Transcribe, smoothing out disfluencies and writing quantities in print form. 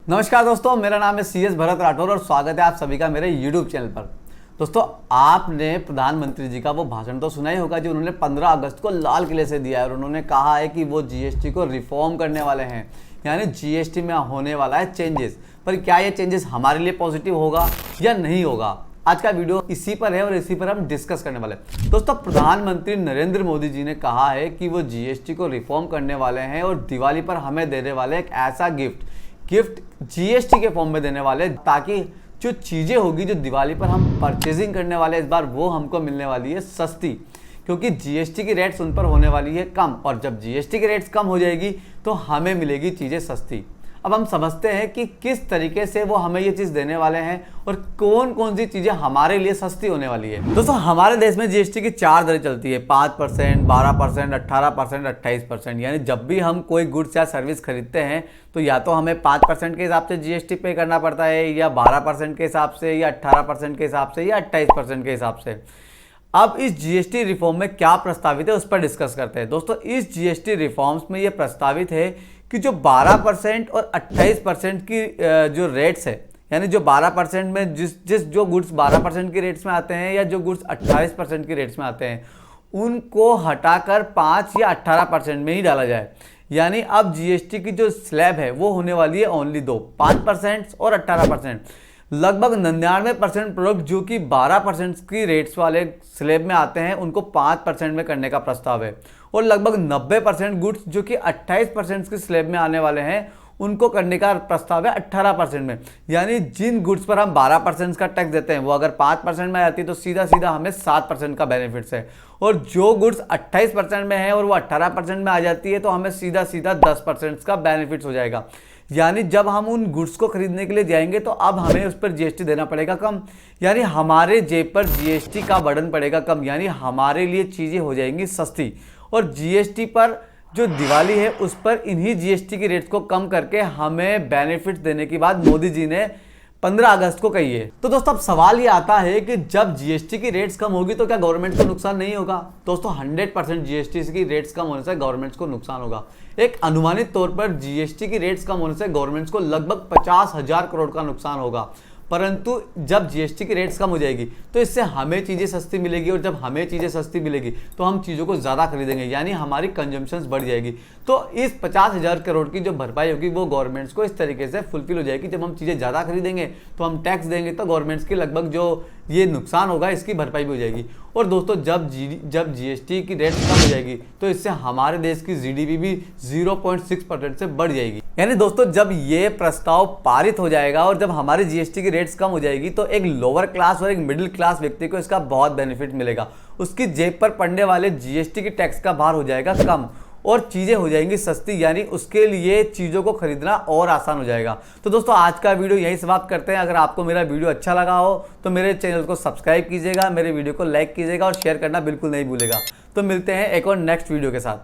नमस्कार दोस्तों, मेरा नाम है CS भरत राठौर और स्वागत है आप सभी का मेरे YouTube चैनल पर। दोस्तों, आपने प्रधानमंत्री जी का वो भाषण तो सुना ही होगा जो उन्होंने 15 अगस्त को लाल किले से दिया है और उन्होंने कहा है कि वो GST को रिफॉर्म करने वाले हैं, यानी GST में होने वाला है चेंजेस। पर क्या ये चेंजेस हमारे लिए पॉजिटिव होगा या नहीं होगा, आज का वीडियो इसी पर है और इसी पर हम डिस्कस करने वाले हैं। दोस्तों, प्रधानमंत्री नरेंद्र मोदी जी ने कहा है कि वो GST को रिफॉर्म करने वाले हैं और दिवाली पर हमें देने वाले एक ऐसा गिफ्ट GST के फॉर्म में देने वाले, ताकि जो चीज़ें होगी जो दिवाली पर हम परचेजिंग करने वाले इस बार वो हमको मिलने वाली है सस्ती, क्योंकि GST की रेट्स उन पर होने वाली है कम और जब GST की रेट्स कम हो जाएगी तो हमें मिलेगी चीज़ें सस्ती। अब हम समझते हैं कि किस तरीके से वो हमें ये चीज़ देने वाले हैं और कौन कौन सी चीज़ें हमारे लिए सस्ती होने वाली है। दोस्तों, हमारे देश में GST की 4 दरें चलती है, 5%, 12%, 18%, 28%। यानी जब भी हम कोई गुड्स या सर्विस खरीदते हैं तो या तो हमें 5% के हिसाब से GST पे करना पड़ता है, या 12% के हिसाब से, या 18% के हिसाब से, या 28% के हिसाब से। अब इस GST रिफॉर्म में क्या प्रस्तावित है उस पर डिस्कस करते हैं। दोस्तों, इस GST रिफॉर्म्स में ये प्रस्तावित है कि जो 12% और 28% की जो रेट्स है, यानी जो 12% में जो गुड्स 12% की रेट्स में आते हैं या जो गुड्स 28% की रेट्स में आते हैं, उनको हटाकर 5 या 18% में ही डाला जाए। यानी अब GST की जो स्लैब है वो होने वाली है ओनली 5% और 18%। लगभग 99% प्रोडक्ट जो कि 12% की रेट्स वाले स्लैब में आते हैं उनको 5% में करने का प्रस्ताव है, और लगभग 90% गुड्स जो कि 28% की स्लैब में आने वाले हैं उनको करने का प्रस्ताव है 18% में। यानी जिन गुड्स पर हम 12% का टैक्स देते हैं वो अगर 5% में आती है तो सीधा सीधा हमें 7% का बेनिफिट्स है, और जो गुड्स 28% में है और वो 18% में आ जाती है तो हमें सीधा सीधा 10% का बेनिफिट्स हो जाएगा। यानी जब हम उन गुड्स को खरीदने के लिए जाएंगे तो अब हमें उस पर GST देना पड़ेगा कम, यानी हमारे जेब पर GST का बर्डन पड़ेगा कम, यानी हमारे लिए चीज़ें हो जाएंगी सस्ती। और GST पर जो दिवाली है उस पर इन्हीं GST की रेट्स को कम करके हमें बेनिफिट्स देने की बात मोदी जी ने 15 अगस्त को कही है। तो दोस्तों, अब सवाल ये आता है कि जब GST की रेट्स कम होगी तो क्या गवर्नमेंट को नुकसान नहीं होगा। दोस्तों, 100% GST की रेट्स कम होने से गवर्नमेंट को नुकसान होगा। एक अनुमानित तौर पर GST की रेट्स कम होने से गवर्नमेंट को लगभग 50,000 करोड़ का नुकसान होगा। परंतु जब GST की रेट्स कम हो जाएगी तो इससे हमें चीज़ें सस्ती मिलेगी, और जब हमें चीज़ें सस्ती मिलेगी तो हम चीज़ों को ज़्यादा खरीदेंगे, यानी हमारी कंजम्पशंस बढ़ जाएगी। तो इस 50,000 करोड़ की जो भरपाई होगी वो गवर्नमेंट्स को इस तरीके से फुलफिल हो जाएगी। जब हम चीज़ें ज़्यादा खरीदेंगे तो हम टैक्स देंगे तो गवर्नमेंट्स की लगभग जो ये नुकसान होगा इसकी भरपाई भी हो जाएगी। और दोस्तों, जब GST की रेट कम हो जाएगी तो इससे हमारे देश की GDP भी 0.6% से बढ़ जाएगी। यानी दोस्तों, जब ये प्रस्ताव पारित हो जाएगा और जब हमारी GST की रेट्स कम हो जाएगी तो एक लोअर क्लास और एक मिडिल क्लास व्यक्ति को इसका बहुत बेनिफिट मिलेगा। उसकी जेब पर पड़ने वाले GST की टैक्स का भार हो जाएगा कम और चीज़ें हो जाएंगी सस्ती, यानी उसके लिए चीज़ों को खरीदना और आसान हो जाएगा। तो दोस्तों, आज का वीडियो यहीं समाप्त करते हैं। अगर आपको मेरा वीडियो अच्छा लगा हो तो मेरे चैनल को सब्सक्राइब कीजिएगा, मेरे वीडियो को लाइक कीजिएगा और शेयर करना बिल्कुल नहीं भूलेगा। तो मिलते हैं एक और नेक्स्ट वीडियो के साथ।